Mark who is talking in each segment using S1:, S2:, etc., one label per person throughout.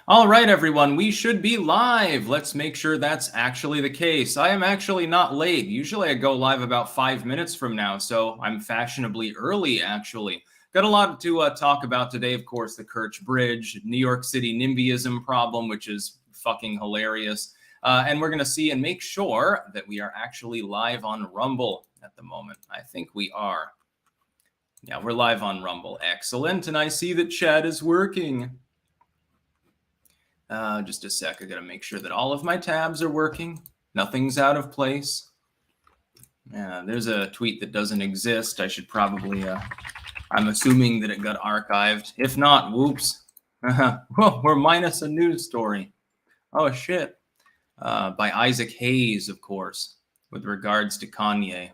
S1: All right, everyone, we should be live. Let's make sure that's actually the case. I am actually not late. Usually I go live about 5 minutes from now, so I'm fashionably early, actually. Got a lot to talk about today, of course, the Kerch Bridge, New York City NIMBYism problem, which is fucking hilarious. And we're going to see and make sure that we are actually live on Rumble at the moment. I think we are. Yeah, we're live on Rumble. Excellent. And I see that chat is working. Just a sec. I got to make sure that all of my tabs are working. Nothing's out of place. There's a tweet that doesn't exist. I should probably, I'm assuming that it got archived. If not, whoops. Well, we're minus a news story. Oh, shit. By Isaac Hayes, of course, with regards to Kanye.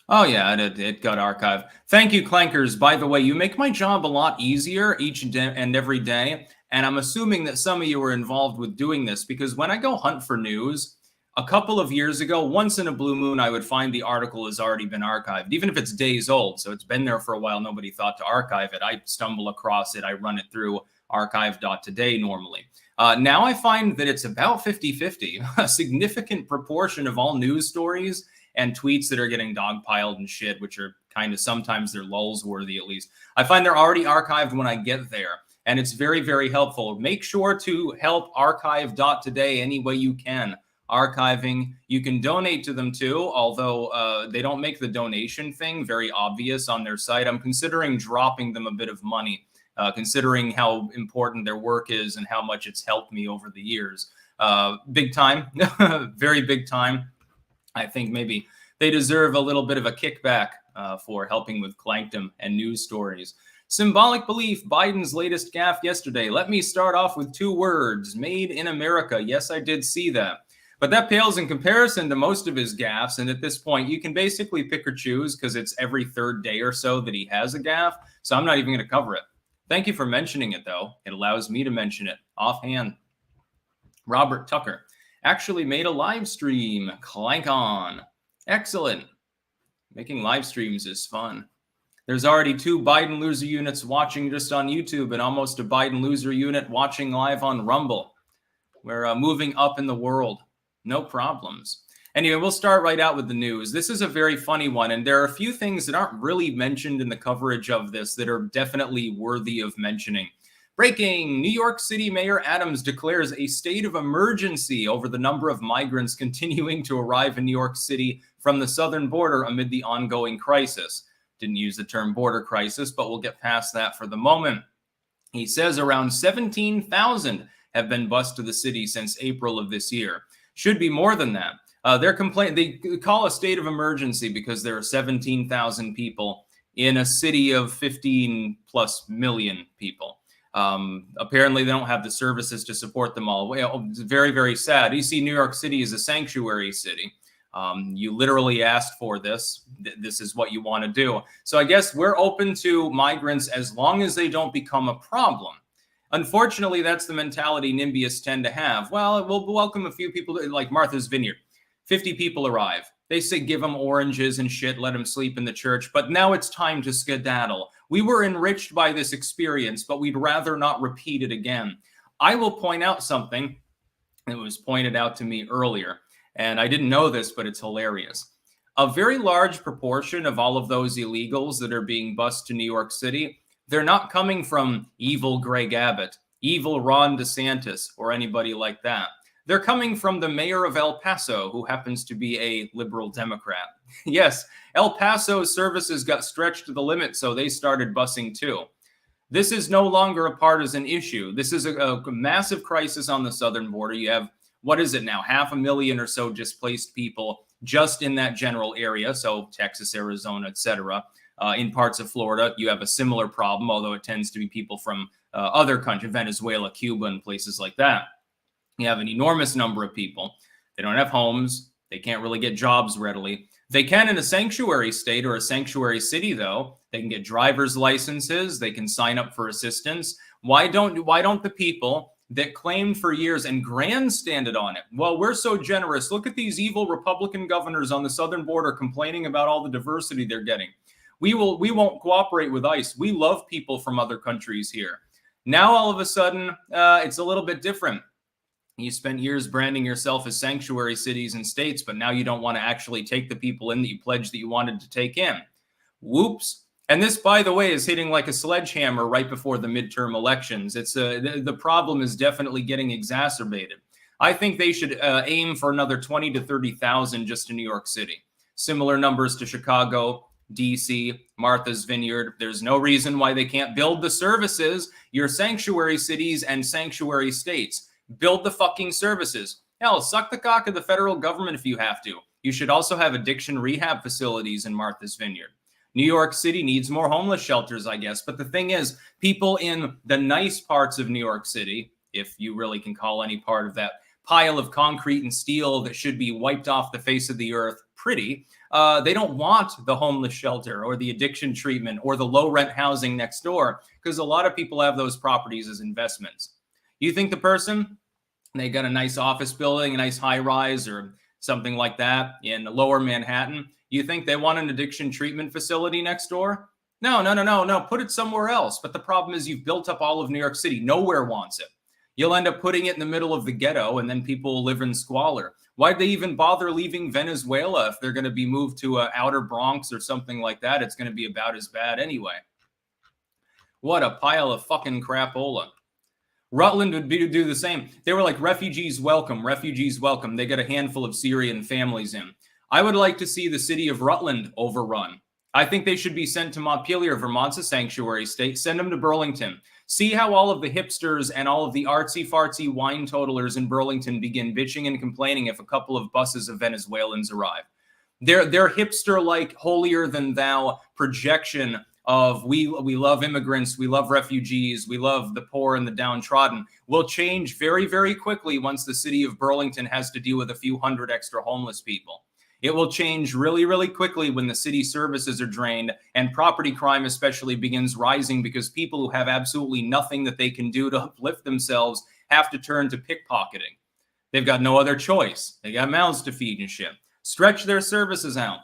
S1: Oh, yeah, it got archived. Thank you, Clankers. By the way, you make my job a lot easier each and every day. And I'm assuming that some of you were involved with doing this because when I go hunt for news, a couple of years ago, once in a blue moon, I would find the article has already been archived, even if it's days old. So it's been there for a while. Nobody thought to archive it. I stumble across it. I run it through archive.today normally. Now I find that it's about 50-50, a significant proportion of all news stories and tweets that are getting dogpiled and shit, which are kind of sometimes they're lulls worthy at least. I find they're already archived when I get there. And it's very, very helpful. Make sure to help archive.today any way you can. Archiving, you can donate to them too, although they don't make the donation thing very obvious on their site. I'm considering dropping them a bit of money, considering how important their work is and how much it's helped me over the years. Big time, very big time. I think maybe they deserve a little bit of a kickback for helping with Clankdom and news stories. Symbolic belief, Biden's latest gaffe yesterday. Let me start off with 2 words, made in America. Yes, I did see that. But that pales in comparison to most of his gaffes. And at this point, you can basically pick or choose because it's every 3rd day or so that he has a gaffe. So I'm not even going to cover it. Thank you for mentioning it, though. It allows me to mention it offhand. Robert Tucker actually made a live stream. Clank on. Excellent. Making live streams is fun. There's already 2 Biden loser units watching just on YouTube and almost a Biden loser unit watching live on Rumble. We're moving up in the world. No problems. Anyway, we'll start right out with the news. This is a very funny one, and there are a few things that aren't really mentioned in the coverage of this that are definitely worthy of mentioning. Breaking! New York City Mayor Adams declares a state of emergency over the number of migrants continuing to arrive in New York City from the southern border amid the ongoing crisis. Didn't use the term border crisis, but we'll get past that for the moment. He says around 17,000 have been bused to the city since April of this year. Should be more than that. They call a state of emergency because there are 17,000 people in a city of 15 plus million people. Apparently, they don't have the services to support them all. Well, it's very, very sad. You see, New York City is a sanctuary city. You literally asked for this. This is what you want to do. So I guess we're open to migrants as long as they don't become a problem. Unfortunately, that's the mentality NIMBYs tend to have. Well, we'll welcome a few people like Martha's Vineyard. 50 people arrive. They say give them oranges and shit, let them sleep in the church. But now it's time to skedaddle. We were enriched by this experience, but we'd rather not repeat it again. I will point out something that was pointed out to me earlier. And I didn't know this, but it's hilarious. A very large proportion of all of those illegals that are being bused to New York City, they're not coming from evil Greg Abbott, evil Ron DeSantis, or anybody like that. They're coming from the mayor of El Paso, who happens to be a liberal Democrat. Yes, El Paso's services got stretched to the limit, so they started busing too. This is no longer a partisan issue. This is a massive crisis on the southern border. You have, what is it now, 500,000 or so displaced people just in that general area. So Texas, Arizona, etc. In parts of Florida, you have a similar problem, although it tends to be people from other countries, Venezuela, Cuba, and places like that. You have an enormous number of people. They don't have homes. They can't really get jobs readily. They can in a sanctuary state or a sanctuary city, though. They can get driver's licenses. They can sign up for assistance. Why don't the people that claimed for years and grandstanded on it, well, we're so generous. Look at these evil Republican governors on the southern border complaining about all the diversity they're getting. We won't cooperate with ICE. We love people from other countries here. Now, all of a sudden, it's a little bit different. You spent years branding yourself as sanctuary cities and states, but now you don't want to actually take the people in that you pledged that you wanted to take in. Whoops. And this, by the way, is hitting like a sledgehammer right before the midterm elections. The problem is definitely getting exacerbated. I think they should aim for another 20 to 30,000 just in New York City. Similar numbers to Chicago, DC, Martha's Vineyard. There's no reason why they can't build the services, your sanctuary cities and sanctuary states. Build the fucking services. Hell, suck the cock of the federal government if you have to. You should also have addiction rehab facilities in Martha's Vineyard. New York City needs more homeless shelters, I guess. But the thing is, people in the nice parts of New York City, if you really can call any part of that pile of concrete and steel that should be wiped off the face of the earth pretty, they don't want the homeless shelter or the addiction treatment or the low rent housing next door, because a lot of people have those properties as investments. You think the person, they got a nice office building, a nice high rise or something like that in lower Manhattan, you think they want an addiction treatment facility next door? No. Put it somewhere else. But the problem is you've built up all of New York City. Nowhere wants it. You'll end up putting it in the middle of the ghetto, and then people will live in squalor. Why'd they even bother leaving Venezuela if they're going to be moved to outer Bronx or something like that? It's going to be about as bad anyway. What a pile of fucking crapola. Rutland would do the same. They were like, refugees welcome, refugees welcome. They got a handful of Syrian families in. I would like to see the city of Rutland overrun. I think they should be sent to Montpelier. Vermont's a sanctuary state. Send them to Burlington. See how all of the hipsters and all of the artsy-fartsy wine totalers in Burlington begin bitching and complaining if a couple of buses of Venezuelans arrive. Their hipster-like, holier-than-thou projection of we love immigrants, we love refugees, we love the poor and the downtrodden will change very, very quickly once the city of Burlington has to deal with a few hundred extra homeless people. It will change really, really quickly when the city services are drained and property crime especially begins rising because people who have absolutely nothing that they can do to uplift themselves have to turn to pickpocketing. They've got no other choice. They got mouths to feed and shit. Stretch their services out.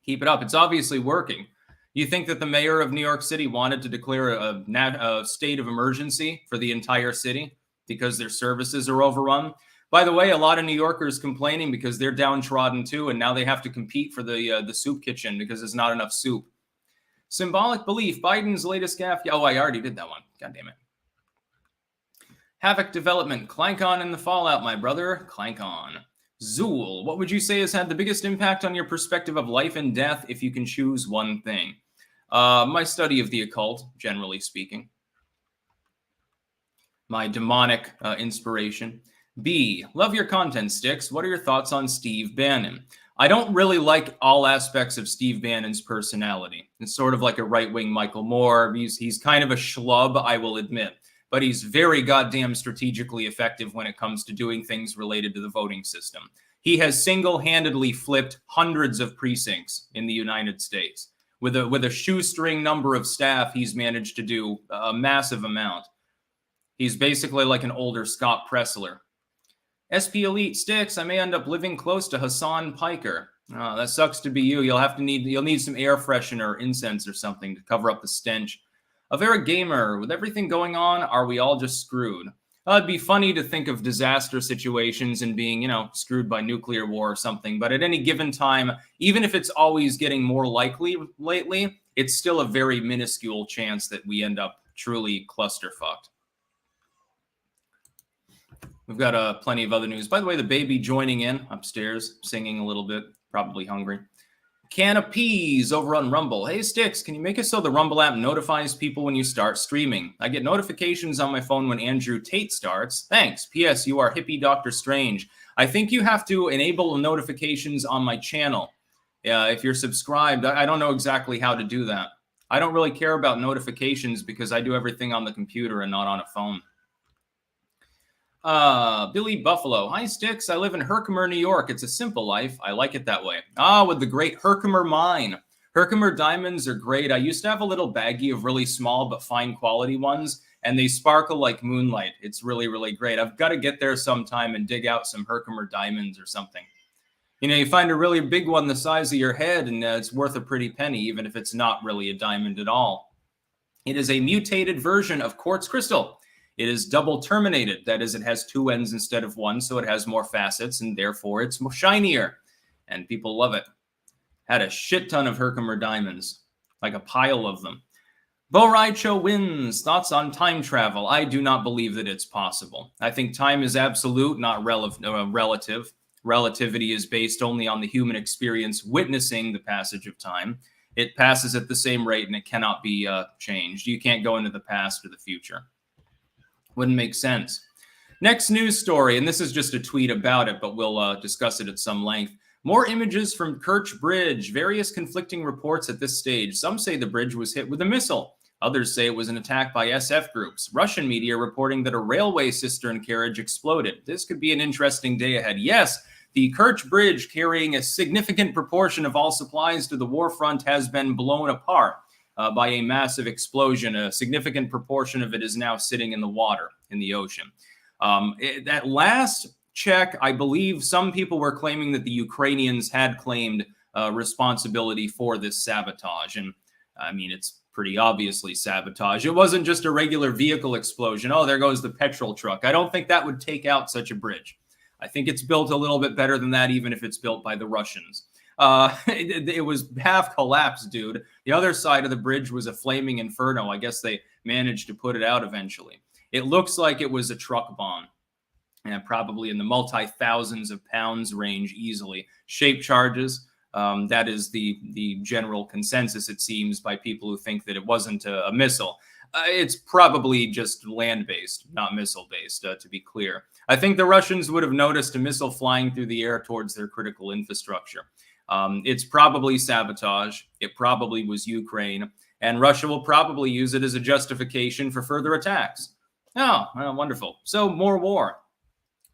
S1: Keep it up. It's obviously working. You think that the mayor of New York City wanted to declare a state of emergency for the entire city because their services are overrun? By the way, a lot of New Yorkers complaining because they're downtrodden too, and now they have to compete for the soup kitchen because there's not enough soup. Symbolic belief, Biden's latest gaffe. Oh, I already did that one. God damn it. Havoc development, clank on in the fallout, my brother. Clank on. Zool, what would you say has had the biggest impact on your perspective of life and death if you can choose one thing? My study of the occult, generally speaking. My demonic inspiration. B, love your content, Sticks. What are your thoughts on Steve Bannon? I don't really like all aspects of Steve Bannon's personality. It's sort of like a right-wing Michael Moore. He's kind of a schlub, I will admit. But he's very goddamn strategically effective when it comes to doing things related to the voting system. He has single-handedly flipped hundreds of precincts in the United States. With a shoestring number of staff, he's managed to do a massive amount. He's basically like an older Scott Pressler. SP Elite Sticks, I may end up living close to Hassan Piker. Oh, that sucks to be you. You'll need some air freshener, incense or something to cover up the stench. Avera Gamer, with everything going on, are we all just screwed? It'd be funny to think of disaster situations and being, screwed by nuclear war or something. But at any given time, even if it's always getting more likely lately, it's still a very minuscule chance that we end up truly clusterfucked. We've got plenty of other news. By the way, the baby joining in upstairs, singing a little bit, probably hungry. Can of Peas over on Rumble. Hey, Sticks, can you make it so the Rumble app notifies people when you start streaming? I get notifications on my phone when Andrew Tate starts. Thanks. P.S. You are hippie Dr. Strange. I think you have to enable notifications on my channel. If you're subscribed, I don't know exactly how to do that. I don't really care about notifications because I do everything on the computer and not on a phone. Billy Buffalo. Hi, Sticks. I live in Herkimer, New York. It's a simple life. I like it that way. With the great Herkimer mine. Herkimer diamonds are great. I used to have a little baggie of really small but fine quality ones, and they sparkle like moonlight. It's really, really great. I've got to get there sometime and dig out some Herkimer diamonds or something. You find a really big one the size of your head, and it's worth a pretty penny, even if it's not really a diamond at all. It is a mutated version of quartz crystal. It is double terminated. That is, it has two ends instead of one, so it has more facets, and therefore it's more shinier. And people love it. Had a shit ton of Herkimer diamonds, like a pile of them. Bo Raicho wins. Thoughts on time travel? I do not believe that it's possible. I think time is absolute, not relative. Relativity is based only on the human experience witnessing the passage of time. It passes at the same rate and it cannot be changed. You can't go into the past or the future. Wouldn't make sense. Next news story, and this is just a tweet about it, but we'll discuss it at some length. More images from Kerch Bridge. Various conflicting reports at this stage. Some say the bridge was hit with a missile. Others say it was an attack by SF groups. Russian media reporting that a railway cistern carriage exploded. This could be an interesting day ahead. Yes, the Kerch Bridge, carrying a significant proportion of all supplies to the war front, has been blown apart by a massive explosion. A significant proportion of it is now sitting in the water, in the ocean. That last check, I believe some people were claiming that the Ukrainians had claimed responsibility for this sabotage. And I mean, it's pretty obviously sabotage. It wasn't just a regular vehicle explosion. Oh, there goes the petrol truck. I don't think that would take out such a bridge. I think it's built a little bit better than that, even if it's built by the Russians. It was half collapsed, dude. The other side of the bridge was a flaming inferno. I guess they managed to put it out eventually. It looks like it was a truck bomb, and probably in the multi-thousands of pounds range easily. Shape charges. That is the general consensus, it seems, by people who think that it wasn't a missile. It's probably just land-based, not missile-based, to be clear. I think the Russians would have noticed a missile flying through the air towards their critical infrastructure. It's probably sabotage. It probably was Ukraine. And Russia will probably use it as a justification for further attacks. Oh, wonderful. So more war,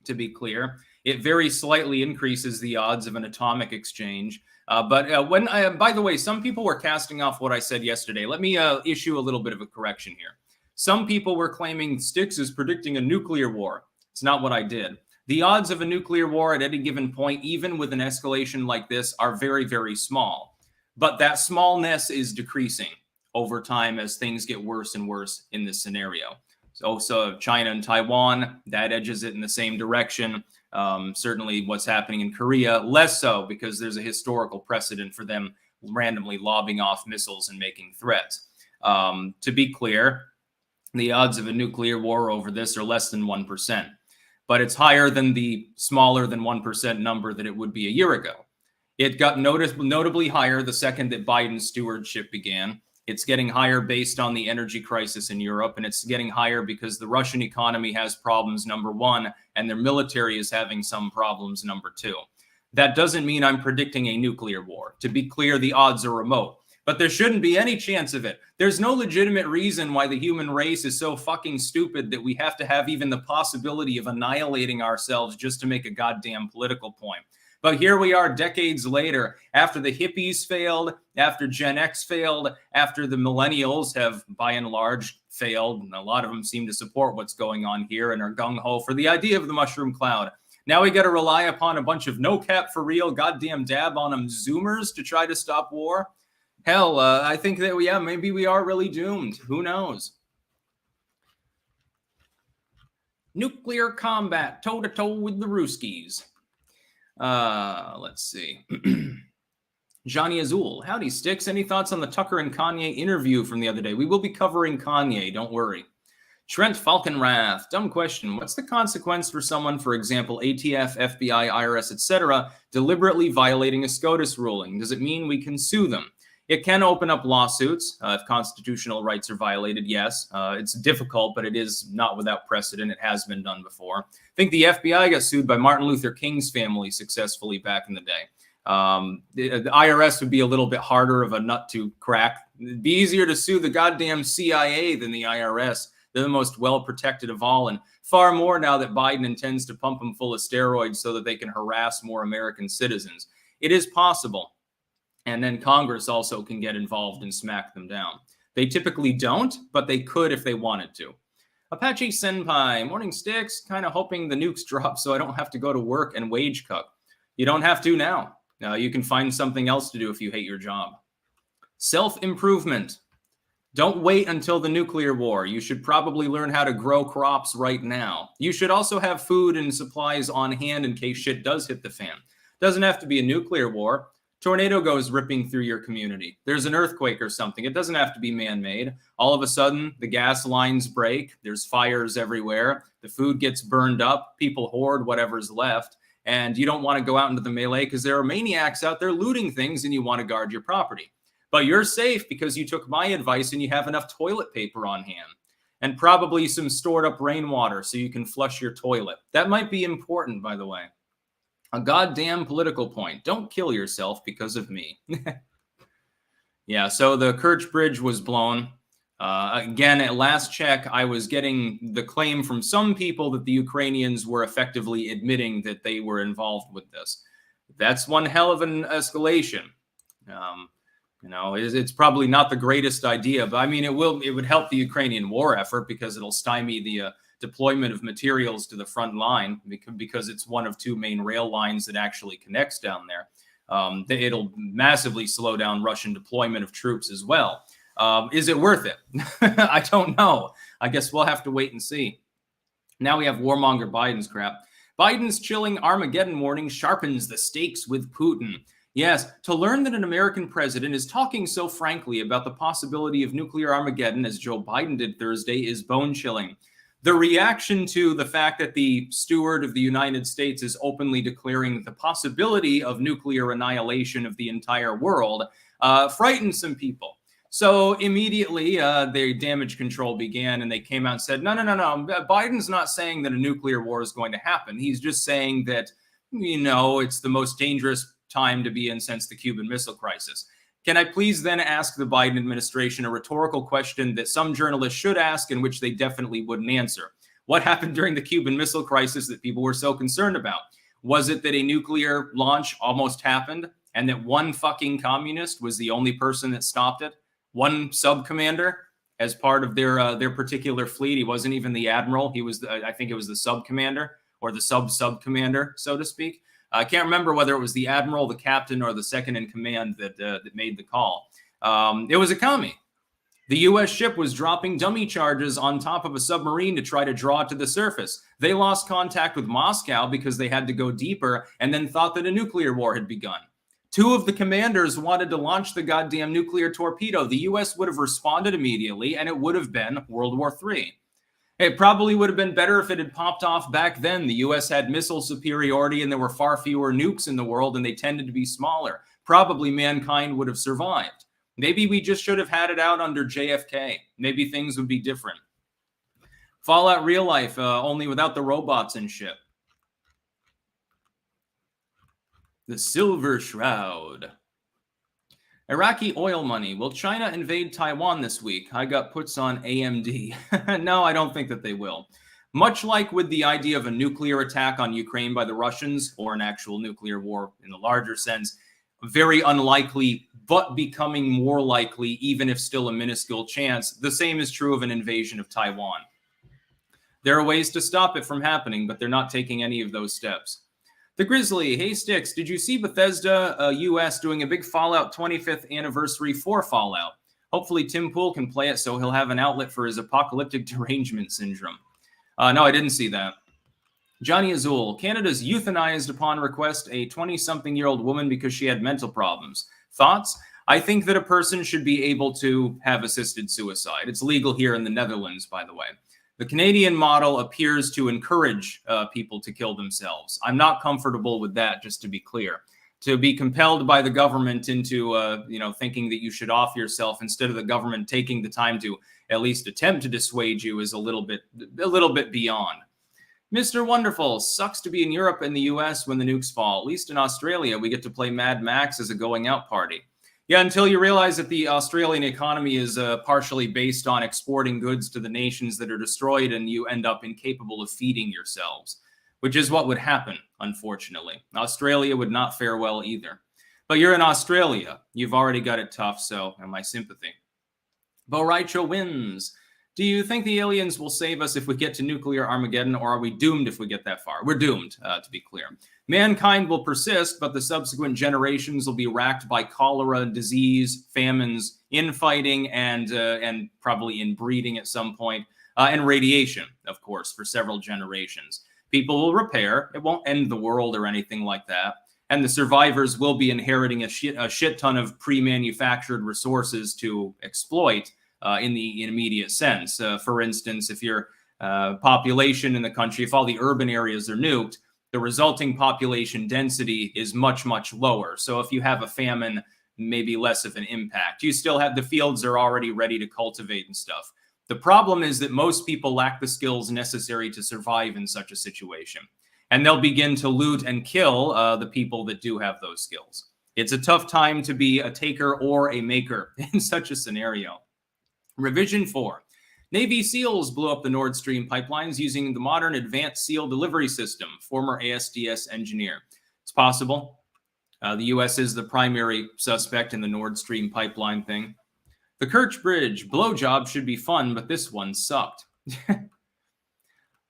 S1: to be clear. It very slightly increases the odds of an atomic exchange. By the way, some people were casting off what I said yesterday. Let me issue a little bit of a correction here. Some people were claiming Styx is predicting a nuclear war. It's not what I did. The odds of a nuclear war at any given point, even with an escalation like this, are very, very small. But that smallness is decreasing over time as things get worse and worse in this scenario. So China and Taiwan, that edges it in the same direction. Certainly what's happening in Korea, less so, because there's a historical precedent for them randomly lobbing off missiles and making threats. To be clear, the odds of a nuclear war over this are less than 1%, but it's higher than the smaller than 1% number that it would be a year ago. It got notably higher the second that Biden's stewardship began. It's getting higher based on the energy crisis in Europe, and it's getting higher because the Russian economy has problems, number one, and their military is having some problems, number two. That doesn't mean I'm predicting a nuclear war. To be clear, the odds are remote, but there shouldn't be any chance of it. There's no legitimate reason why the human race is so fucking stupid that we have to have even the possibility of annihilating ourselves just to make a goddamn political point. But here we are decades later, after the hippies failed, after Gen X failed, after the millennials have, by and large, failed, and a lot of them seem to support what's going on here and are gung-ho for the idea of the mushroom cloud. Now we got to rely upon a bunch of no-cap for real, goddamn dab-on-them Zoomers to try to stop war. Hell, I think that, yeah, maybe we are really doomed. Who knows? Nuclear combat, toe-to-toe with the Ruskies. Let's see. Johnny Azul. Howdy, Sticks. Any thoughts on the Tucker and Kanye interview from the other day? We will be covering Kanye, don't worry. Trent Falconrath. Dumb question. What's the consequence for someone, for example, ATF, FBI, IRS, etc., deliberately violating a SCOTUS ruling? Does it mean we can sue them? It can open up lawsuits if constitutional rights are violated, yes. It's difficult, but it is not without precedent. It has been done before. I think the FBI got sued by Martin Luther King's family successfully back in the day. The IRS would be a little bit harder of a nut to crack. It'd be easier to sue the goddamn CIA than the IRS. They're the most well-protected of all, and far more now that Biden intends to pump them full of steroids so that they can harass more American citizens. It is possible. And then Congress also can get involved and smack them down. They typically don't, but they could if they wanted to. Apache Senpai, morning Sticks, kind of hoping the nukes drop so I don't have to go to work and wage cut. You don't have to now. You can find something else to do if you hate your job. Self-improvement. Don't wait until the nuclear war. You should probably learn how to grow crops right now. You should also have food and supplies on hand in case shit does hit the fan. Doesn't have to be a nuclear war. Tornado goes ripping through your community. There's an earthquake or something. It doesn't have to be man-made. All of a sudden, the gas lines break. There's fires everywhere. The food gets burned up. People hoard whatever's left. And you don't want to go out into the melee because there are maniacs out there looting things and you want to guard your property. But you're safe because you took my advice and you have enough toilet paper on hand and probably some stored up rainwater so you can flush your toilet. That might be important, by the way. A goddamn political point. Don't kill yourself because of me. Yeah, so the Kerch Bridge was blown. Again, at last check, I was getting the claim from some people that the Ukrainians were effectively admitting that they were involved with this. That's one hell of an escalation. You know, it's probably not the greatest idea, but I mean, it would help the Ukrainian war effort because it'll stymie the deployment of materials to the front line because it's one of two main rail lines that actually connects down there. It'll massively slow down Russian deployment of troops as well. Is it worth it? I don't know. I guess we'll have to wait and see. Now we have warmonger Biden's crap. Biden's chilling Armageddon warning sharpens the stakes with Putin. Yes, to learn that an American president is talking so frankly about the possibility of nuclear Armageddon, as Joe Biden did Thursday, is bone-chilling. The reaction to the fact that the steward of the United States is openly declaring the possibility of nuclear annihilation of the entire world frightened some people. So immediately, their damage control began, and they came out and said, no, Biden's not saying that a nuclear war is going to happen. He's just saying that, you know, it's the most dangerous time to be in since the Cuban Missile Crisis. Can I please then ask the Biden administration a rhetorical question that some journalists should ask and which they definitely wouldn't answer? What happened during the Cuban Missile Crisis that people were so concerned about? Was it that a nuclear launch almost happened and that one fucking communist was the only person that stopped it? One sub-commander as part of their particular fleet. He wasn't even the admiral. He was, I think it was the sub-commander or the sub-commander, so to speak. I can't remember whether it was the admiral, the captain, or the second in command that made the call. It was a commie. The U.S. ship was dropping dummy charges on top of a submarine to try to draw it to the surface. They lost contact with Moscow because they had to go deeper and then thought that a nuclear war had begun. Two of the commanders wanted to launch the goddamn nuclear torpedo. The U.S. would have responded immediately, and it would have been World War III. It probably would have been better if it had popped off back then. The U.S. had missile superiority and there were far fewer nukes in the world and they tended to be smaller. Probably mankind would have survived. Maybe we just should have had it out under JFK. Maybe things would be different. Fallout real life, only without the robots and shit. The Silver Shroud. Iraqi oil money. Will China invade Taiwan this week? I got puts on AMD. No, I don't think that they will. Much like with the idea of a nuclear attack on Ukraine by the Russians, or an actual nuclear war in the larger sense, very unlikely, but becoming more likely, even if still a minuscule chance. The same is true of an invasion of Taiwan. There are ways to stop it from happening, but they're not taking any of those steps. The Grizzly, hey Sticks, did you see Bethesda US doing a big Fallout 25th anniversary for Fallout? Hopefully Tim Pool can play it so he'll have an outlet for his apocalyptic derangement syndrome. No, I didn't see that. Johnny Azul, Canada's euthanized upon request a 20-something-year-old woman because she had mental problems. Thoughts? I think that a person should be able to have assisted suicide. It's legal here in the Netherlands, by the way. The Canadian model appears to encourage people to kill themselves. I'm not comfortable with that, just to be clear. To be compelled by the government into, thinking that you should off yourself instead of the government taking the time to at least attempt to dissuade you is a little bit beyond. Mr. Wonderful, sucks to be in Europe and the US when the nukes fall. At least in Australia, we get to play Mad Max as a going out party. Yeah, until you realize that the Australian economy is partially based on exporting goods to the nations that are destroyed and you end up incapable of feeding yourselves, which is what would happen, unfortunately. Australia would not fare well either. But you're in Australia. You've already got it tough, so my sympathy. Bo Raicho wins. Do you think the aliens will save us if we get to nuclear Armageddon, or are we doomed if we get that far? We're doomed, to be clear. Mankind will persist, but the subsequent generations will be racked by cholera, disease, famines, infighting and probably inbreeding at some point, and radiation, of course, for several generations. People will repair. It won't end the world or anything like that. And the survivors will be inheriting a shit ton of pre-manufactured resources to exploit in the immediate sense. For instance, if your population in the country, if all the urban areas are nuked, the resulting population density is much, much lower. So if you have a famine, maybe less of an impact. You still have the fields are already ready to cultivate and stuff. The problem is that most people lack the skills necessary to survive in such a situation. And they'll begin to loot and kill the people that do have those skills. It's a tough time to be a taker or a maker in such a scenario. Revision 4. Navy SEALs blew up the Nord Stream pipelines using the modern Advanced SEAL Delivery System, former ASDS engineer. It's possible. The U.S. is the primary suspect in the Nord Stream pipeline thing. The Kerch Bridge. Blowjob should be fun, but this one sucked.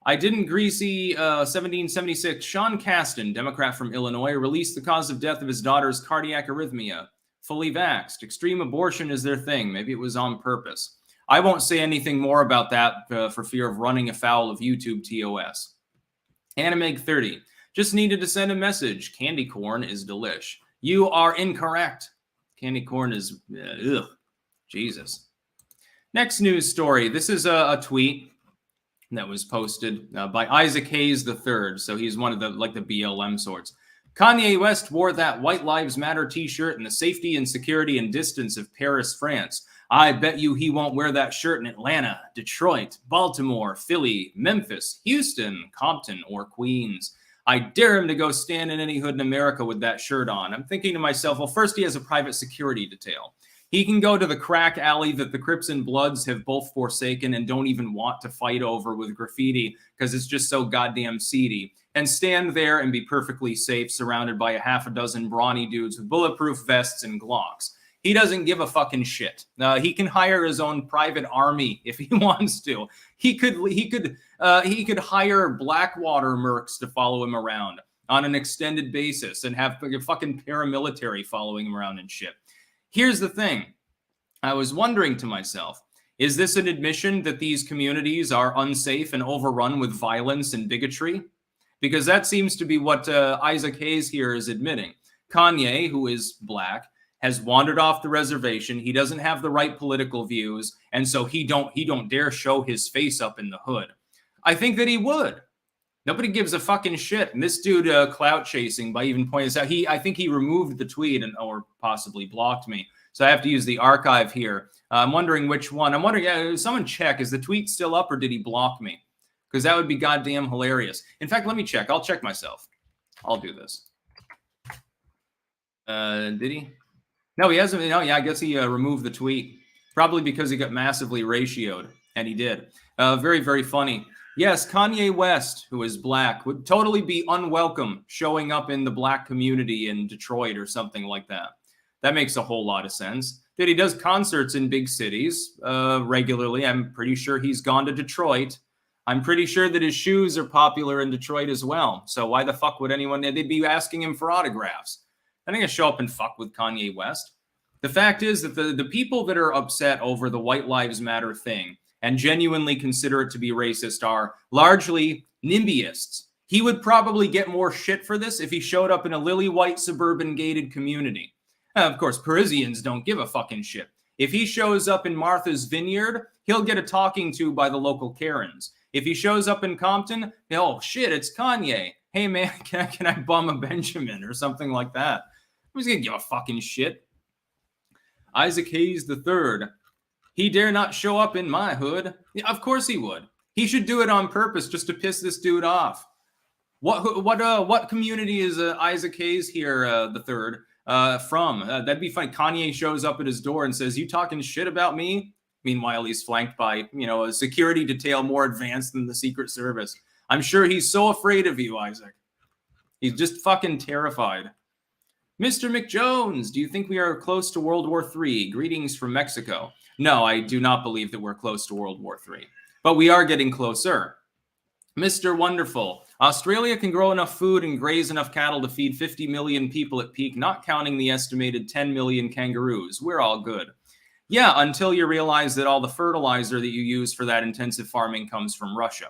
S1: I didn't greasy 1776. Sean Casten, Democrat from Illinois, released the cause of death of his daughter's cardiac arrhythmia. Fully vaxxed. Extreme abortion is their thing. Maybe it was on purpose. I won't say anything more about that for fear of running afoul of YouTube TOS. Animeg 30. Just needed to send a message. Candy corn is delish. You are incorrect. Candy corn is... ugh. Jesus. Next news story. This is a tweet that was posted by Isaac Hayes III. So he's one of the BLM sorts. Kanye West wore that White Lives Matter t-shirt in the safety and security and distance of Paris, France. I bet you he won't wear that shirt in Atlanta, Detroit, Baltimore, Philly, Memphis, Houston, Compton, or Queens. I dare him to go stand in any hood in America with that shirt on. I'm thinking to myself, well, first he has a private security detail. He can go to the crack alley that the Crips and Bloods have both forsaken and don't even want to fight over with graffiti because it's just so goddamn seedy, and stand there and be perfectly safe surrounded by a half a dozen brawny dudes with bulletproof vests and Glocks. He doesn't give a fucking shit. He can hire his own private army if he wants to. He could hire Blackwater mercs to follow him around on an extended basis and have a fucking paramilitary following him around and shit. Here's the thing. I was wondering to myself, is this an admission that these communities are unsafe and overrun with violence and bigotry? Because that seems to be what Isaac Hayes here is admitting. Kanye, who is black, has wandered off the reservation. He doesn't have the right political views, and so he don't dare show his face up in the hood. I think that he would. Nobody gives a fucking shit. And this dude clout chasing by even pointing this out. I think he removed the tweet or possibly blocked me. So I have to use the archive here. I'm wondering which one. I'm wondering, someone check, is the tweet still up or did he block me? Because that would be goddamn hilarious. In fact, let me check. I'll check myself. I'll do this. Did he? No, he hasn't. No, yeah, I guess he removed the tweet. Probably because he got massively ratioed. And he did. Very, very funny. Yes, Kanye West, who is black, would totally be unwelcome showing up in the black community in Detroit or something like that. That makes a whole lot of sense. That he does concerts in big cities regularly. I'm pretty sure he's gone to Detroit. I'm pretty sure that his shoes are popular in Detroit as well. So why the fuck would anyone? They'd be asking him for autographs. I think I show up and fuck with Kanye West. The fact is that the people that are upset over the White Lives Matter thing and genuinely consider it to be racist are largely NIMBYists. He would probably get more shit for this if he showed up in a lily white suburban gated community. Of course, Parisians don't give a fucking shit. If he shows up in Martha's Vineyard, he'll get a talking to by the local Karens. If he shows up in Compton, oh shit, it's Kanye. Hey man, can I bum a Benjamin or something like that? Who's gonna give a fucking shit? Isaac Hayes III. He dare not show up in my hood. Yeah, of course he would. He should do it on purpose just to piss this dude off. What community is Isaac Hayes here, the third, from? That'd be funny. Kanye shows up at his door and says, "You talking shit about me?" Meanwhile, he's flanked by, a security detail more advanced than the Secret Service. I'm sure he's so afraid of you, Isaac. He's just fucking terrified. Mr. McJones, do you think we are close to World War III? Greetings from Mexico. No, I do not believe that we're close to World War III, but we are getting closer. Mr. Wonderful, Australia can grow enough food and graze enough cattle to feed 50 million people at peak, not counting the estimated 10 million kangaroos. We're all good. Yeah, until you realize that all the fertilizer that you use for that intensive farming comes from Russia.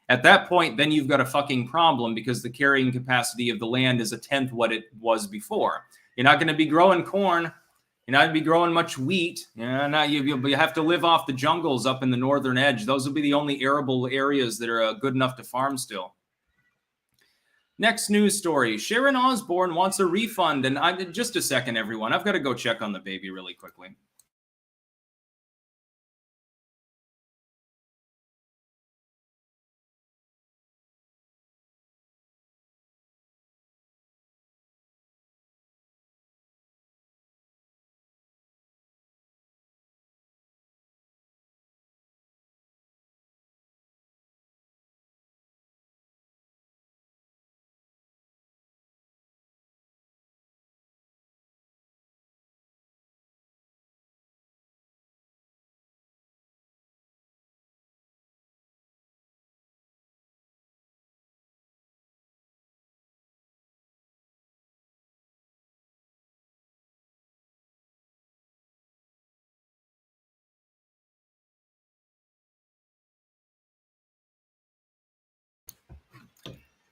S1: At that point, then you've got a fucking problem because the carrying capacity of the land is a tenth what it was before. You're not going to be growing corn. You're not going to be growing much wheat. You have to live off the jungles up in the northern edge. Those will be the only arable areas that are good enough to farm still. Next news story. Sharon Osbourne wants a refund. And just a second, everyone. I've got to go check on the baby really quickly.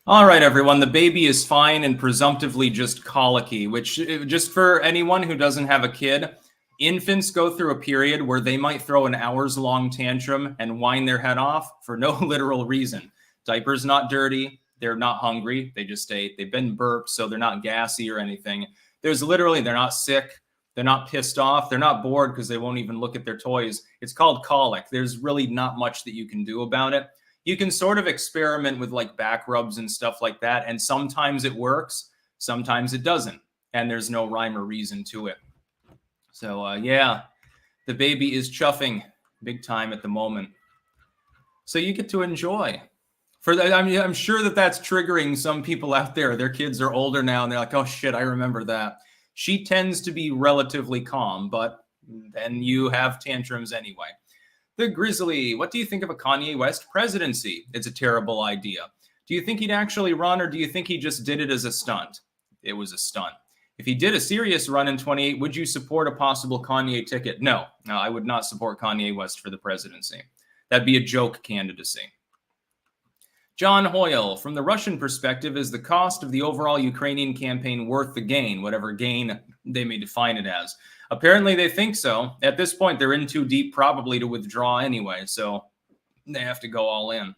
S1: All right, everyone. The baby is fine and presumptively just colicky, which, just for anyone who doesn't have a kid, infants go through a period where they might throw an hours-long tantrum and whine their head off for no literal reason. Diaper's not dirty. They're not hungry. They just ate. They've been burped, so they're not gassy or anything. They're not sick. They're not pissed off. They're not bored because they won't even look at their toys. It's called colic. There's really not much that you can do about it. You can sort of experiment with like back rubs and stuff like that. And sometimes it works, sometimes it doesn't. And there's no rhyme or reason to it. So yeah, the baby is chuffing big time at the moment. So you get to enjoy. I'm sure that that's triggering some people out there. Their kids are older now and they're like, oh shit, I remember that. She tends to be relatively calm, but then you have tantrums anyway. The Grizzly, what do you think of a Kanye West presidency? It's a terrible idea. Do you think he'd actually run, or do you think he just did it as a stunt? It was a stunt. If he did a serious run in 28, would you support a possible Kanye ticket? No, I would not support Kanye West for the presidency. That'd be a joke candidacy. John Hoyle, from the Russian perspective, is the cost of the overall Ukrainian campaign worth the gain, whatever gain they may define it as? Apparently they think so. At this point, they're in too deep probably to withdraw anyway, so they have to go all in.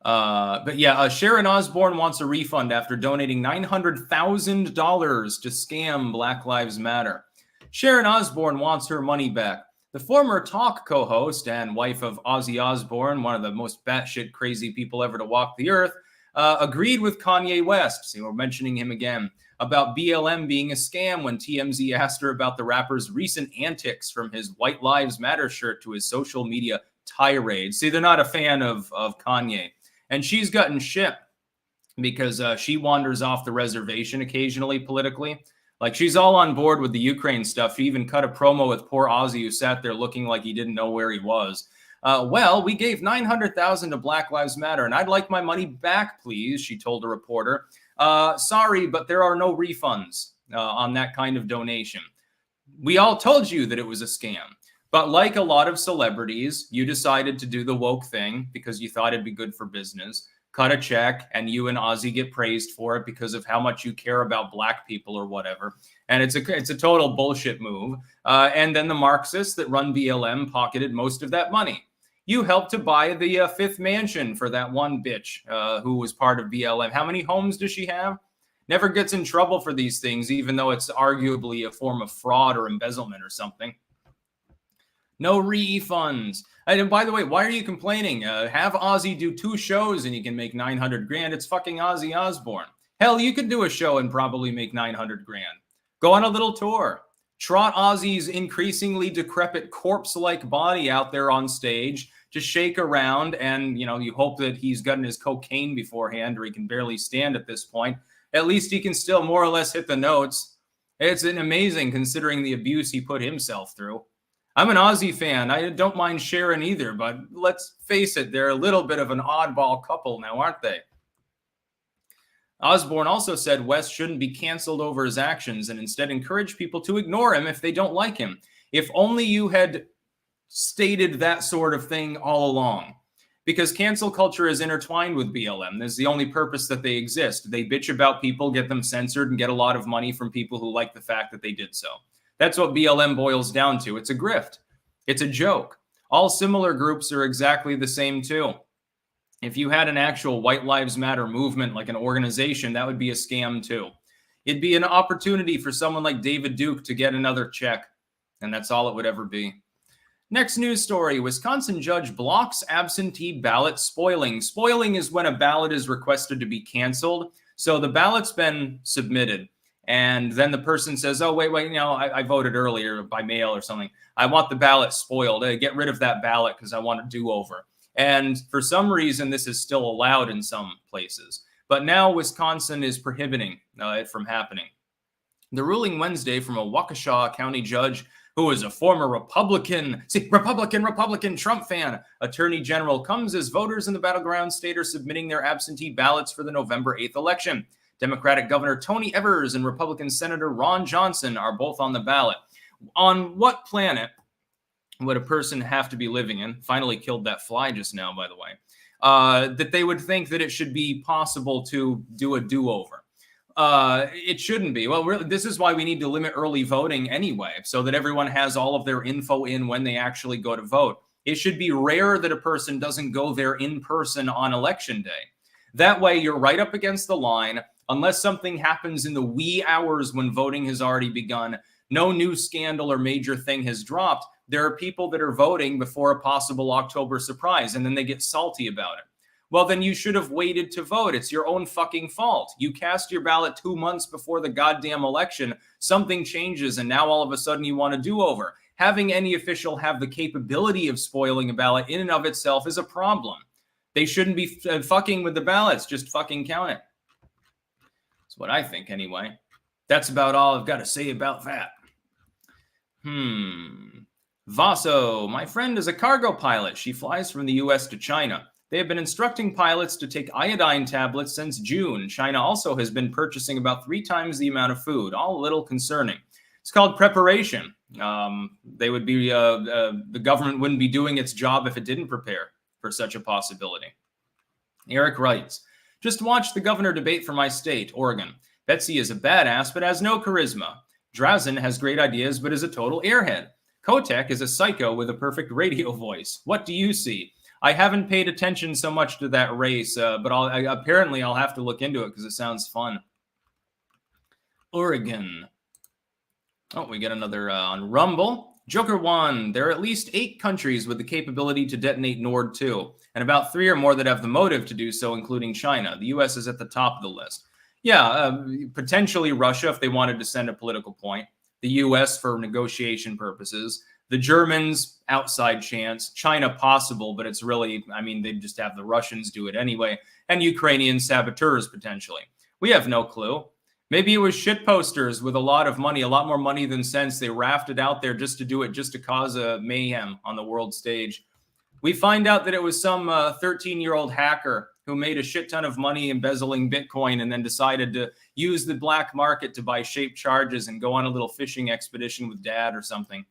S1: But yeah, Sharon Osbourne wants a refund after donating $900,000 to scam Black Lives Matter. Sharon Osbourne wants her money back. The former talk co-host and wife of Ozzy Osbourne, one of the most batshit crazy people ever to walk the earth, agreed with Kanye West, see, we're mentioning him again, about BLM being a scam when TMZ asked her about the rapper's recent antics from his White Lives Matter shirt to his social media tirade. See, they're not a fan of Kanye. And she's gotten shit because she wanders off the reservation occasionally politically. Like, she's all on board with the Ukraine stuff. She even cut a promo with poor Ozzy, who sat there looking like he didn't know where he was. Well, we gave $900,000 to Black Lives Matter, and I'd like my money back, please, she told a reporter. Sorry, but there are no refunds on that kind of donation. We all told you that it was a scam. But like a lot of celebrities, you decided to do the woke thing because you thought it'd be good for business. Cut a check, and you and Ozzy get praised for it because of how much you care about black people or whatever. And it's a total bullshit move. And then the Marxists that run BLM pocketed most of that money. You helped to buy the fifth mansion for that one bitch who was part of BLM. How many homes does she have? Never gets in trouble for these things, even though it's arguably a form of fraud or embezzlement or something. No refunds. And by the way, why are you complaining? Have Ozzy do 2 shows and you can make $900,000. It's fucking Ozzy Osbourne. Hell, you could do a show and probably make $900,000. Go on a little tour. Trot Ozzy's increasingly decrepit corpse-like body out there on stage to shake around, and you hope that he's gotten his cocaine beforehand, or he can barely stand at this point. At least he can still more or less hit the notes. It's an amazing considering the abuse he put himself through. I'm an Ozzy fan. I don't mind Sharon either, but let's face it, they're a little bit of an oddball couple now, aren't they? Osborne also said West shouldn't be canceled over his actions and instead encourage people to ignore him if they don't like him. If only you had stated that sort of thing all along. Because cancel culture is intertwined with BLM. That's the only purpose that they exist. They bitch about people, get them censored, and get a lot of money from people who like the fact that they did so. That's what BLM boils down to. It's a grift. It's a joke. All similar groups are exactly the same too. If you had an actual White Lives Matter movement, like an organization, that would be a scam too. It'd be an opportunity for someone like David Duke to get another check. And that's all it would ever be. Next news story, Wisconsin judge blocks absentee ballot spoiling. Spoiling is when a ballot is requested to be canceled. So the ballot's been submitted. And then the person says, oh, wait, you know, I voted earlier by mail or something. I want the ballot spoiled. Get rid of that ballot because I want a do-over. And for some reason, this is still allowed in some places. But now Wisconsin is prohibiting it from happening. The ruling Wednesday from a Waukesha County judge who is a former Republican Trump fan, Attorney General, comes as voters in the battleground state are submitting their absentee ballots for the November 8th election. Democratic Governor Tony Evers and Republican Senator Ron Johnson are both on the ballot. On what planet would a person have to be living in? Finally killed that fly just now, by the way. That they would think that it should be possible to do a do-over. It shouldn't be. Well, really, this is why we need to limit early voting anyway, so that everyone has all of their info in when they actually go to vote. It should be rare that a person doesn't go there in person on election day. That way, you're right up against the line. Unless something happens in the wee hours when voting has already begun, no new scandal or major thing has dropped. There are people that are voting before a possible October surprise, and then they get salty about it. Well, then you should have waited to vote. It's your own fucking fault. You cast your ballot 2 months before the goddamn election. Something changes, and now all of a sudden you want a do-over. Having any official have the capability of spoiling a ballot in and of itself is a problem. They shouldn't be fucking with the ballots. Just fucking count it. That's what I think, anyway. That's about all I've got to say about that. Vaso, my friend is a cargo pilot. She flies from the U.S. to China. They have been instructing pilots to take iodine tablets since June. China also has been purchasing about 3 times the amount of food, all a little concerning. It's called preparation. They would be the government wouldn't be doing its job if it didn't prepare for such a possibility. Eric writes, just watched the governor debate for my state, Oregon. Betsy is a badass, but has no charisma. Drazen has great ideas, but is a total airhead. Kotek is a psycho with a perfect radio voice. What do you see? I haven't paid attention so much to that race, but apparently I'll have to look into it because it sounds fun. Oregon. Oh, we get another on Rumble. Joker 1. There are at least 8 countries with the capability to detonate Nord 2, and about 3 or more that have the motive to do so, including China. The U.S. is at the top of the list. Yeah, potentially Russia if they wanted to send a political point. The U.S. for negotiation purposes. The Germans, outside chance. China, possible, but it's really, I mean, they'd just have the Russians do it anyway. And Ukrainian saboteurs, potentially. We have no clue. Maybe it was shit posters with a lot of money, a lot more money than sense. They rafted out there just to do it, just to cause a mayhem on the world stage. We find out that it was some 13-year-old hacker who made a shit ton of money embezzling Bitcoin and then decided to use the black market to buy shaped charges and go on a little fishing expedition with dad or something.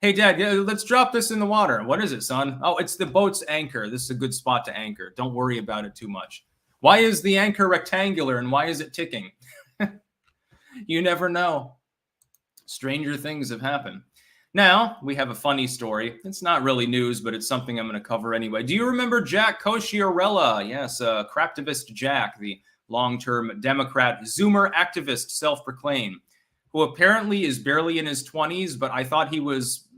S1: Hey, Dad, let's drop this in the water. What is it, son? Oh, it's the boat's anchor. This is a good spot to anchor. Don't worry about it too much. Why is the anchor rectangular and why is it ticking? You never know. Stranger things have happened. Now, we have a funny story. It's not really news, but it's something I'm going to cover anyway. Do you remember Jack Kosciarella? Yes, craptivist Jack, the long-term Democrat Zoomer activist self-proclaimed, who apparently is barely in his 20s, but I thought he was,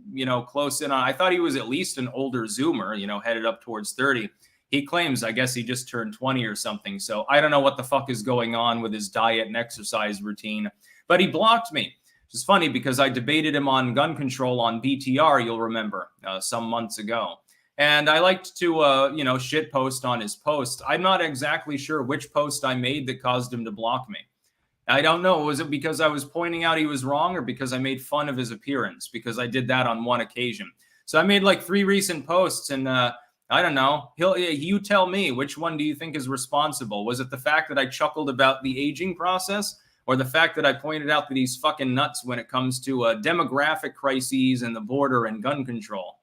S1: close in on, I thought he was at least an older Zoomer, headed up towards 30. He claims, I guess he just turned 20 or something. So I don't know what the fuck is going on with his diet and exercise routine, but he blocked me. Which is funny because I debated him on gun control on BTR, you'll remember, some months ago. And I liked to, shit post on his post. I'm not exactly sure which post I made that caused him to block me. I don't know. Was it because I was pointing out he was wrong or because I made fun of his appearance? Because I did that on one occasion. So I made like 3 recent posts and I don't know. You tell me, which one do you think is responsible? Was it the fact that I chuckled about the aging process, or the fact that I pointed out that he's fucking nuts when it comes to demographic crises and the border and gun control?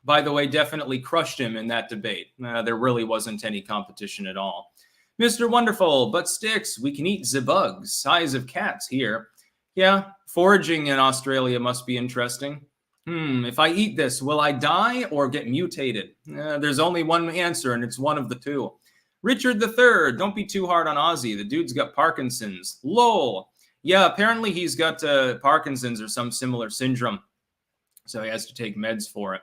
S1: By the way, definitely crushed him in that debate. There really wasn't any competition at all. Mr. Wonderful, but sticks, we can eat the bugs, size of cats here. Yeah, foraging in Australia must be interesting. If I eat this, will I die or get mutated? There's only one answer, and it's one of the two. Richard III, don't be too hard on Ozzy. The dude's got Parkinson's. Lol. Yeah, apparently he's got Parkinson's or some similar syndrome, so he has to take meds for it,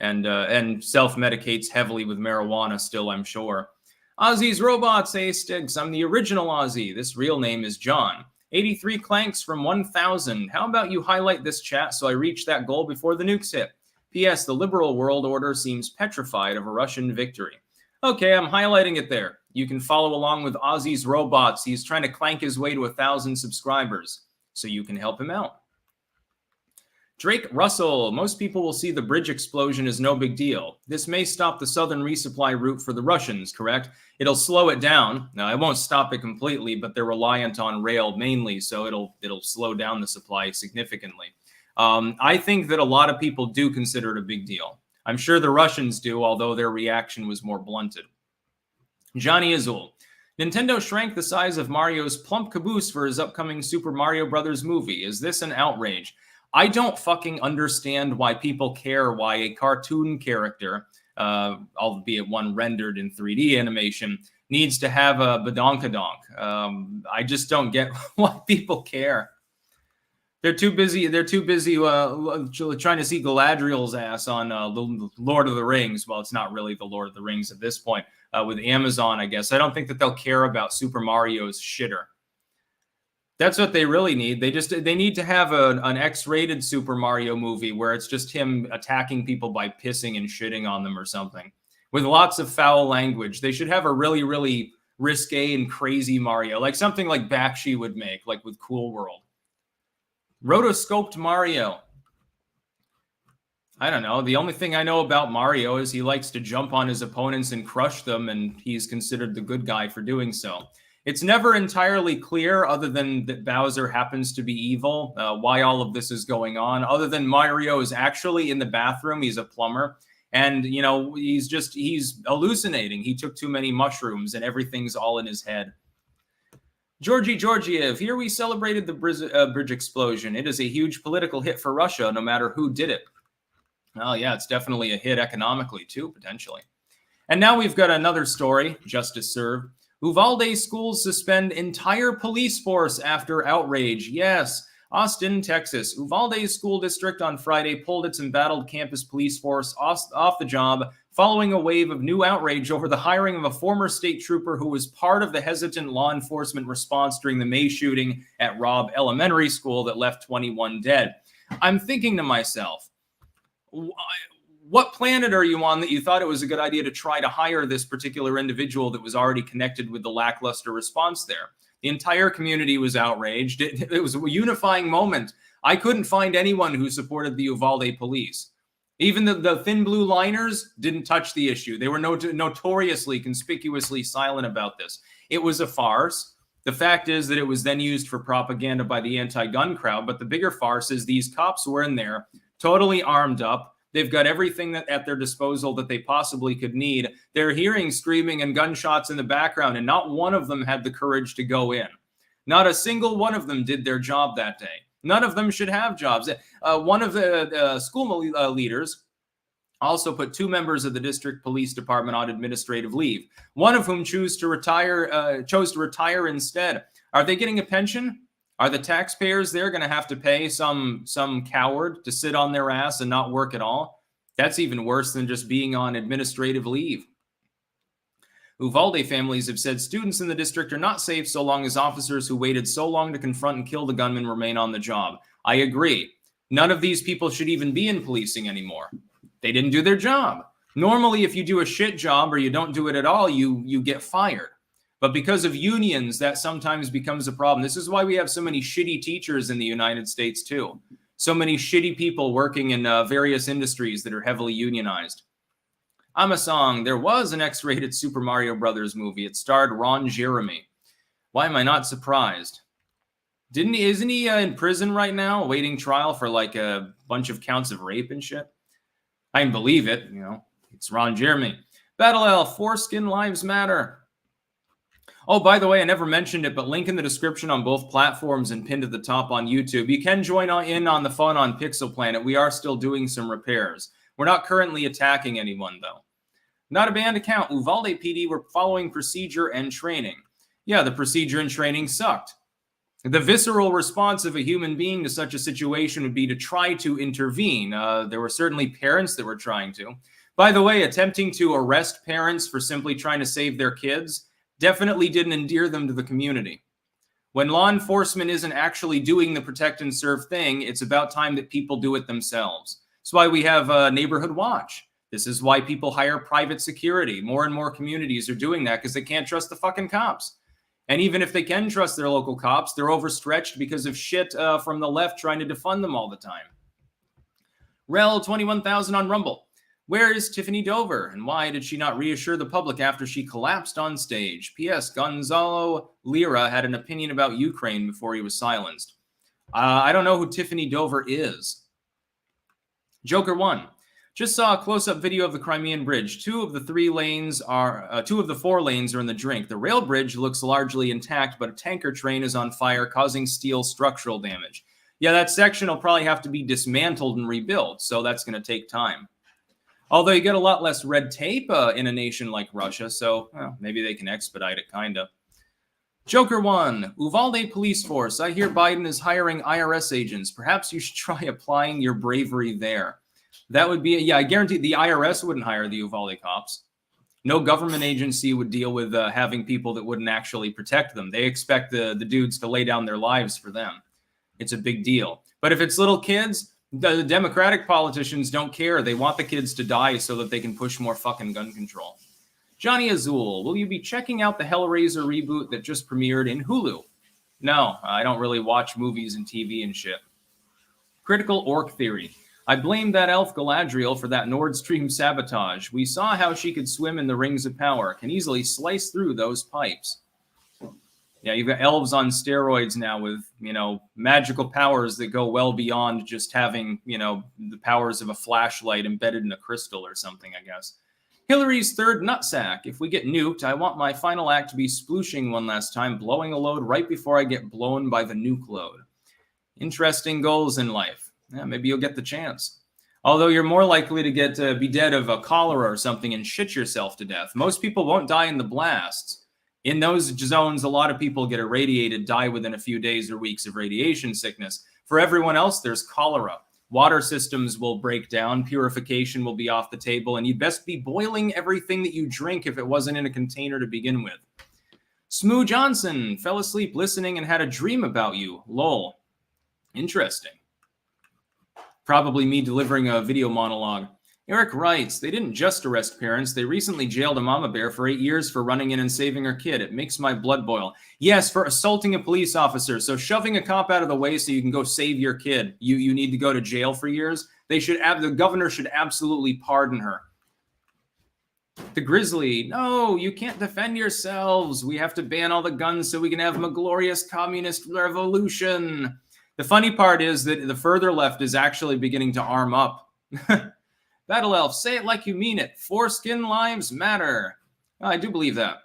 S1: and self-medicates heavily with marijuana still, I'm sure. Ozzy's Robots, Sticks. I'm the original Ozzy. This real name is John. 83 clanks from 1,000. How about you highlight this chat so I reach that goal before the nukes hit? P.S. The liberal world order seems petrified of a Russian victory. Okay, I'm highlighting it there. You can follow along with Ozzy's Robots. He's trying to clank his way to 1,000 subscribers, so you can help him out. Drake Russell, most people will see the bridge explosion as no big deal. This may stop the southern resupply route for the Russians, correct? It'll slow it down. Now, it won't stop it completely, but they're reliant on rail mainly, so it'll slow down the supply significantly. I think that a lot of people do consider it a big deal. I'm sure the Russians do, although their reaction was more blunted. Johnny Izul, Nintendo shrank the size of Mario's plump caboose for his upcoming Super Mario Brothers movie. Is this an outrage? I don't fucking understand why people care why a cartoon character, albeit one rendered in 3D animation, needs to have a badonkadonk. I just don't get why people care. They're too busy trying to see Galadriel's ass on the Lord of the Rings. Well, it's not really the Lord of the Rings at this point, with Amazon, I guess. I don't think that they'll care about Super Mario's shitter. That's what they really need. They need to have an X-rated Super Mario movie where it's just him attacking people by pissing and shitting on them or something, with lots of foul language. They should have a really, really risque and crazy Mario, like something like Bakshi would make, like with Cool World. Rotoscoped Mario. I don't know. The only thing I know about Mario is he likes to jump on his opponents and crush them, and he's considered the good guy for doing so. It's never entirely clear, other than that Bowser happens to be evil, why all of this is going on, other than Mario is actually in the bathroom. He's a plumber, and, you know, he's hallucinating. He took too many mushrooms, and everything's all in his head. Georgie Georgiev, here we celebrated the bridge explosion. It is a huge political hit for Russia, no matter who did it. Oh, yeah, it's definitely a hit economically, too, potentially. And now we've got another story, justice served. Uvalde schools suspend entire police force after outrage. Yes, Austin, Texas. Uvalde School District on Friday pulled its embattled campus police force off the job following a wave of new outrage over the hiring of a former state trooper who was part of the hesitant law enforcement response during the May shooting at Robb Elementary School that left 21 dead. I'm thinking to myself, what planet are you on that you thought it was a good idea to try to hire this particular individual that was already connected with the lackluster response there? The entire community was outraged. It was a unifying moment. I couldn't find anyone who supported the Uvalde police. Even the thin blue liners didn't touch the issue. They were notoriously, conspicuously silent about this. It was a farce. The fact is that it was then used for propaganda by the anti-gun crowd. But the bigger farce is these cops were in there, totally armed up. They've got everything at their disposal that they possibly could need. They're hearing screaming and gunshots in the background, and not one of them had the courage to go in. Not a single one of them did their job that day. None of them should have jobs. One of the school leaders also put 2 members of the district police department on administrative leave, one of whom chose to retire instead. Are they getting a pension? Are the taxpayers there going to have to pay some coward to sit on their ass and not work at all? That's even worse than just being on administrative leave. Uvalde families have said students in the district are not safe so long as officers who waited so long to confront and kill the gunman remain on the job. I agree. None of these people should even be in policing anymore. They didn't do their job. Normally, if you do a shit job or you don't do it at all, you get fired. But because of unions, that sometimes becomes a problem. This is why we have so many shitty teachers in the United States, too. So many shitty people working in various industries that are heavily unionized. I'm a song. There was an X-rated Super Mario Brothers movie. It starred Ron Jeremy. Why am I not surprised? Isn't he in prison right now, awaiting trial for like a bunch of counts of rape and shit? I can believe it, you know. It's Ron Jeremy. Battle Elf, Foreskin Lives Matter. Oh, by the way, I never mentioned it, but link in the description on both platforms and pinned at the top on YouTube. You can join in on the fun on Pixel Planet. We are still doing some repairs. We're not currently attacking anyone, though. Not a banned account. Uvalde PD were following procedure and training. Yeah, the procedure and training sucked. The visceral response of a human being to such a situation would be to try to intervene. There were certainly parents that were trying to. By the way, attempting to arrest parents for simply trying to save their kids definitely didn't endear them to the community. When law enforcement isn't actually doing the protect and serve thing, it's about time that people do it themselves. That's why we have Neighborhood Watch. This is why people hire private security. More and more communities are doing that because they can't trust the fucking cops. And even if they can trust their local cops, they're overstretched because of shit from the left trying to defund them all the time. Rel 21,000 on Rumble. Where is Tiffany Dover, and why did she not reassure the public after she collapsed on stage? P.S. Gonzalo Lira had an opinion about Ukraine before he was silenced. I don't know who Tiffany Dover is. Joker 1. Just saw a close-up video of the Crimean Bridge. Two of the four lanes are in the drink. The rail bridge looks largely intact, but a tanker train is on fire, causing steel structural damage. Yeah, that section will probably have to be dismantled and rebuilt, so that's going to take time. Although you get a lot less red tape in a nation like Russia, so maybe they can expedite it, kind of. Joker 1, Uvalde Police Force. I hear Biden is hiring IRS agents. Perhaps you should try applying your bravery there. That would be, I guarantee the IRS wouldn't hire the Uvalde cops. No government agency would deal with having people that wouldn't actually protect them. They expect the dudes to lay down their lives for them. It's a big deal. But if it's little kids, the Democratic politicians don't care. They want the kids to die so that they can push more fucking gun control. Johnny Azul, will you be checking out the Hellraiser reboot that just premiered in Hulu? No, I don't really watch movies and TV and shit. Critical Orc Theory. I blame that elf Galadriel for that Nord Stream sabotage. We saw how she could swim in the rings of power, can easily slice through those pipes. Yeah, you've got elves on steroids now with, magical powers that go well beyond just having, the powers of a flashlight embedded in a crystal or something, I guess. Hillary's third nutsack. If we get nuked, I want my final act to be splooshing one last time, blowing a load right before I get blown by the nuke load. Interesting goals in life. Yeah, maybe you'll get the chance. Although you're more likely to be dead of a cholera or something and shit yourself to death. Most people won't die in the blasts. In those zones, a lot of people get irradiated, die within a few days or weeks of radiation sickness. For everyone else, there's cholera. Water systems will break down, purification will be off the table, and you'd best be boiling everything that you drink if it wasn't in a container to begin with. Smoo Johnson fell asleep listening and had a dream about you. Lol. Interesting. Probably me delivering a video monologue. Eric writes, they didn't just arrest parents. They recently jailed a mama bear for 8 years for running in and saving her kid. It makes my blood boil. Yes, for assaulting a police officer. So shoving a cop out of the way so you can go save your kid. You need to go to jail for years. The governor should absolutely pardon her. The Grizzly, no, you can't defend yourselves. We have to ban all the guns so we can have a glorious communist revolution. The funny part is that the further left is actually beginning to arm up. Battle Elf, say it like you mean it. Foreskin lives matter. I do believe that.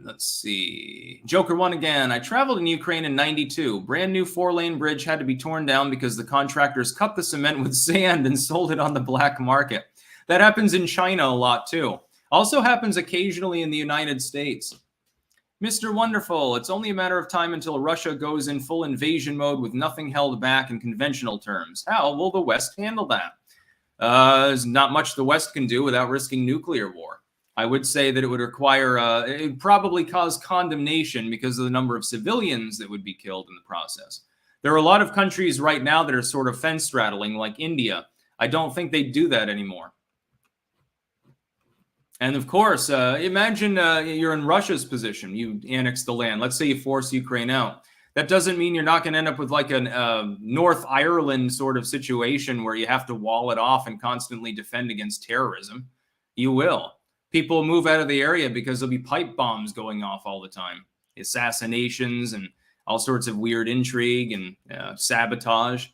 S1: Let's see. Joker 1 again. I traveled in Ukraine in 92. Brand new 4-lane bridge had to be torn down because the contractors cut the cement with sand and sold it on the black market. That happens in China a lot too. Also happens occasionally in the United States. Mr. Wonderful, it's only a matter of time until Russia goes in full invasion mode with nothing held back in conventional terms. How will the West handle that? There's not much the West can do without risking nuclear war. I would say that it would require, it would probably cause condemnation because of the number of civilians that would be killed in the process. There are a lot of countries right now that are sort of fence straddling, like India. I don't think they'd do that anymore. And of course, imagine you're in Russia's position. You annex the land. Let's say you force Ukraine out. That doesn't mean you're not going to end up with like a North Ireland sort of situation where you have to wall it off and constantly defend against terrorism. You will. People move out of the area because there'll be pipe bombs going off all the time, assassinations and all sorts of weird intrigue and sabotage.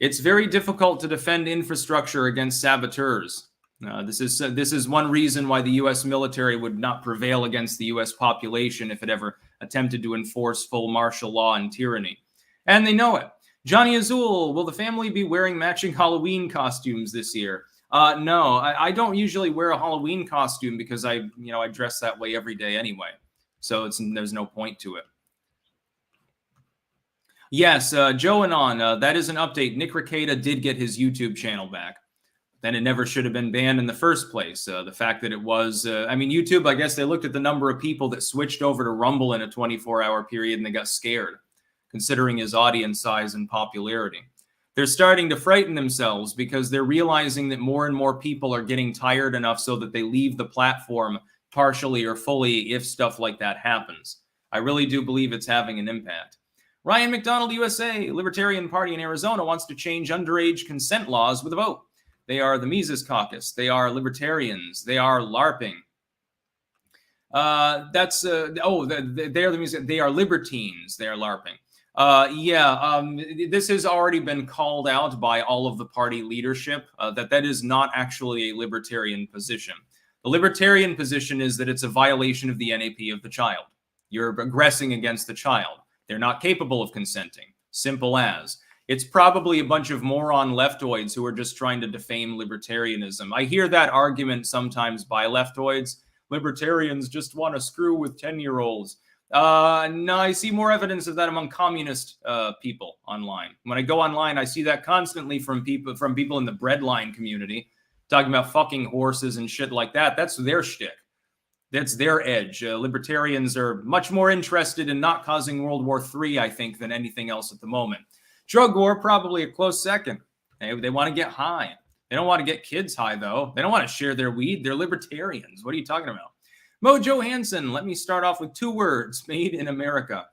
S1: It's very difficult to defend infrastructure against saboteurs. This is one reason why the U.S. military would not prevail against the U.S. population if it ever attempted to enforce full martial law and tyranny. And they know it. Johnny Azul, will the family be wearing matching Halloween costumes this year? No, I don't usually wear a Halloween costume because I dress that way every day anyway. So there's no point to it. Yes, Joe Anon, that is an update. Nick Rekieta did get his YouTube channel back. Then it never should have been banned in the first place. The fact that it was, YouTube, I guess they looked at the number of people that switched over to Rumble in a 24-hour period and they got scared, considering his audience size and popularity. They're starting to frighten themselves because they're realizing that more and more people are getting tired enough so that they leave the platform partially or fully if stuff like that happens. I really do believe it's having an impact. Ryan McDonald, USA, Libertarian Party in Arizona, wants to change underage consent laws with a vote. They are the Mises Caucus. They are libertarians. They are LARPing. They are the Mises. They are libertines. They are LARPing. This has already been called out by all of the party leadership that is not actually a libertarian position. The libertarian position is that it's a violation of the NAP of the child. You're aggressing against the child. They're not capable of consenting. Simple as. It's probably a bunch of moron leftoids who are just trying to defame libertarianism. I hear that argument sometimes by leftoids. Libertarians just want to screw with 10-year-olds. No, I see more evidence of that among communist people online. When I go online, I see that constantly from people in the breadline community talking about fucking horses and shit like that. That's their shtick. That's their edge. Libertarians are much more interested in not causing World War III, I think, than anything else at the moment. Drug war, probably a close second. They want to get high. They don't want to get kids high, though. They don't want to share their weed. They're libertarians. What are you talking about? Mojo Hansen, let me start off with 2 words, made in America.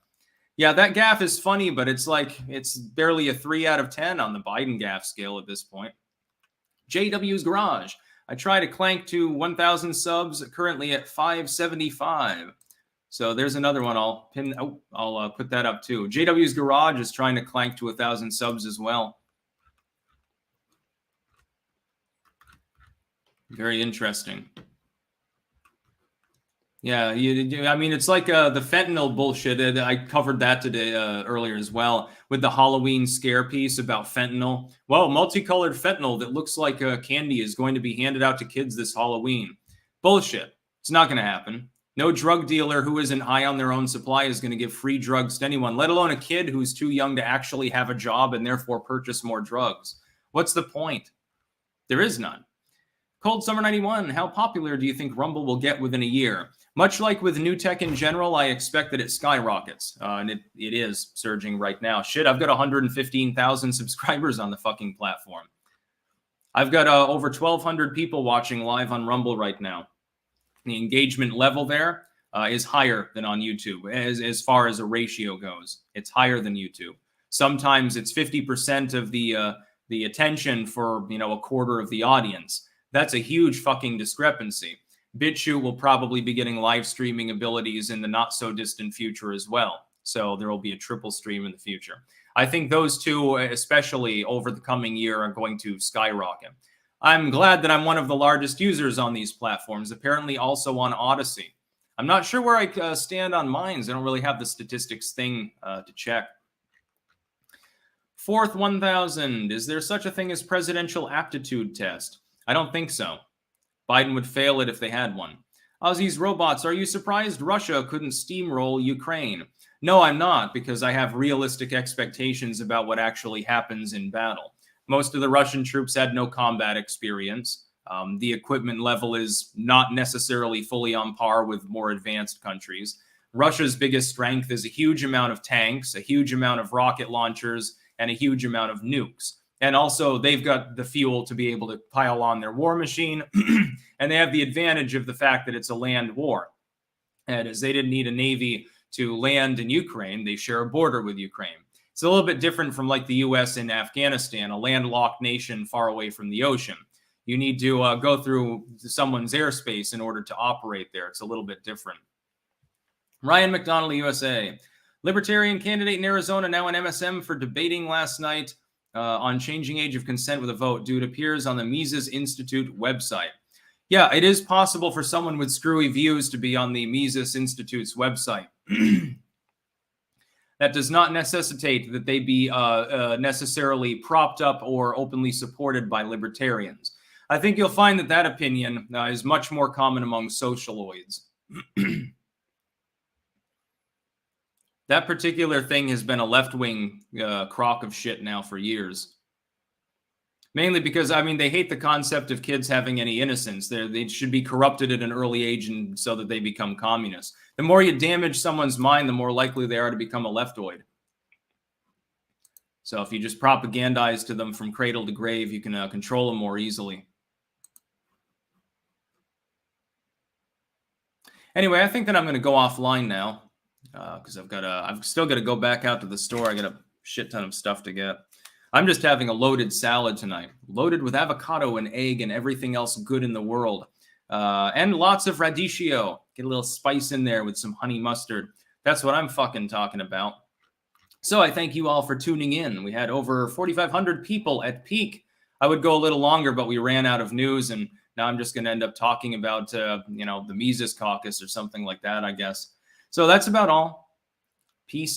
S1: Yeah, that gaffe is funny, but it's barely a 3 out of 10 on the Biden gaffe scale at this point. JW's Garage. I try to clank to 1,000 subs, currently at 575. So there's another one. I'll put that up too. JW's Garage is trying to clank to 1,000 subs as well. Very interesting. Yeah, it's like the fentanyl bullshit. I covered that today earlier as well with the Halloween scare piece about fentanyl. Well, multicolored fentanyl that looks like candy is going to be handed out to kids this Halloween. Bullshit. It's not going to happen. No drug dealer who isn't high on their own supply is going to give free drugs to anyone, let alone a kid who's too young to actually have a job and therefore purchase more drugs. What's the point? There is none. Cold Summer 91, how popular do you think Rumble will get within a year? Much like with new tech in general, I expect that it skyrockets, and it is surging right now. Shit, I've got 115,000 subscribers on the fucking platform. I've got over 1,200 people watching live on Rumble right now. The engagement level there is higher than on YouTube as far as a ratio goes. It's higher than YouTube. Sometimes it's 50% of the attention for a quarter of the audience. That's a huge fucking discrepancy. BitChute will probably be getting live streaming abilities in the not so distant future as well. So there will be a triple stream in the future. I think those two, especially over the coming year, are going to skyrocket. I'm glad that I'm one of the largest users on these platforms, apparently also on Odyssey. I'm not sure where I stand on mines. I don't really have the statistics thing to check. Fourth 1000, is there such a thing as presidential aptitude test? I don't think so. Biden would fail it if they had one. Aussie's Robots, are you surprised Russia couldn't steamroll Ukraine? No, I'm not, because I have realistic expectations about what actually happens in battle. Most of the Russian troops had no combat experience. The equipment level is not necessarily fully on par with more advanced countries. Russia's biggest strength is a huge amount of tanks, a huge amount of rocket launchers, and a huge amount of nukes. And also, they've got the fuel to be able to pile on their war machine. And they have the advantage of the fact that it's a land war. That is, they didn't need a navy to land in Ukraine. They share a border with Ukraine. It's a little bit different from like the U.S. in Afghanistan, a landlocked nation far away from the ocean. You need to go through someone's airspace in order to operate there. It's a little bit different. Ryan McDonald, USA. Libertarian candidate in Arizona, now an MSM for debating last night on changing age of consent with a vote. Dude appears on the Mises Institute website. Yeah, it is possible for someone with screwy views to be on the Mises Institute's website. That does not necessitate that they be necessarily propped up or openly supported by libertarians. I think you'll find that that opinion is much more common among socialoids. That particular thing has been a left-wing crock of shit now for years. Mainly because, I mean, they hate the concept of kids having any innocence. They should be corrupted at an early age and so that they become communists. The more you damage someone's mind, the more likely they are to become a leftoid. So if you just propagandize to them from cradle to grave, you can control them more easily. Anyway, I think that I'm going to go offline now because I've still got to go back out to the store. I got a shit ton of stuff to get. I'm just having a loaded salad tonight, loaded with avocado and egg and everything else good in the world. And lots of radicchio. Get a little spice in there with some honey mustard. That's what I'm fucking talking about. So I thank you all for tuning in. We had over 4,500 people at peak. I would go a little longer, but we ran out of news, and now I'm just going to end up talking about, the Mises Caucus or something like that, I guess. So that's about all. Peace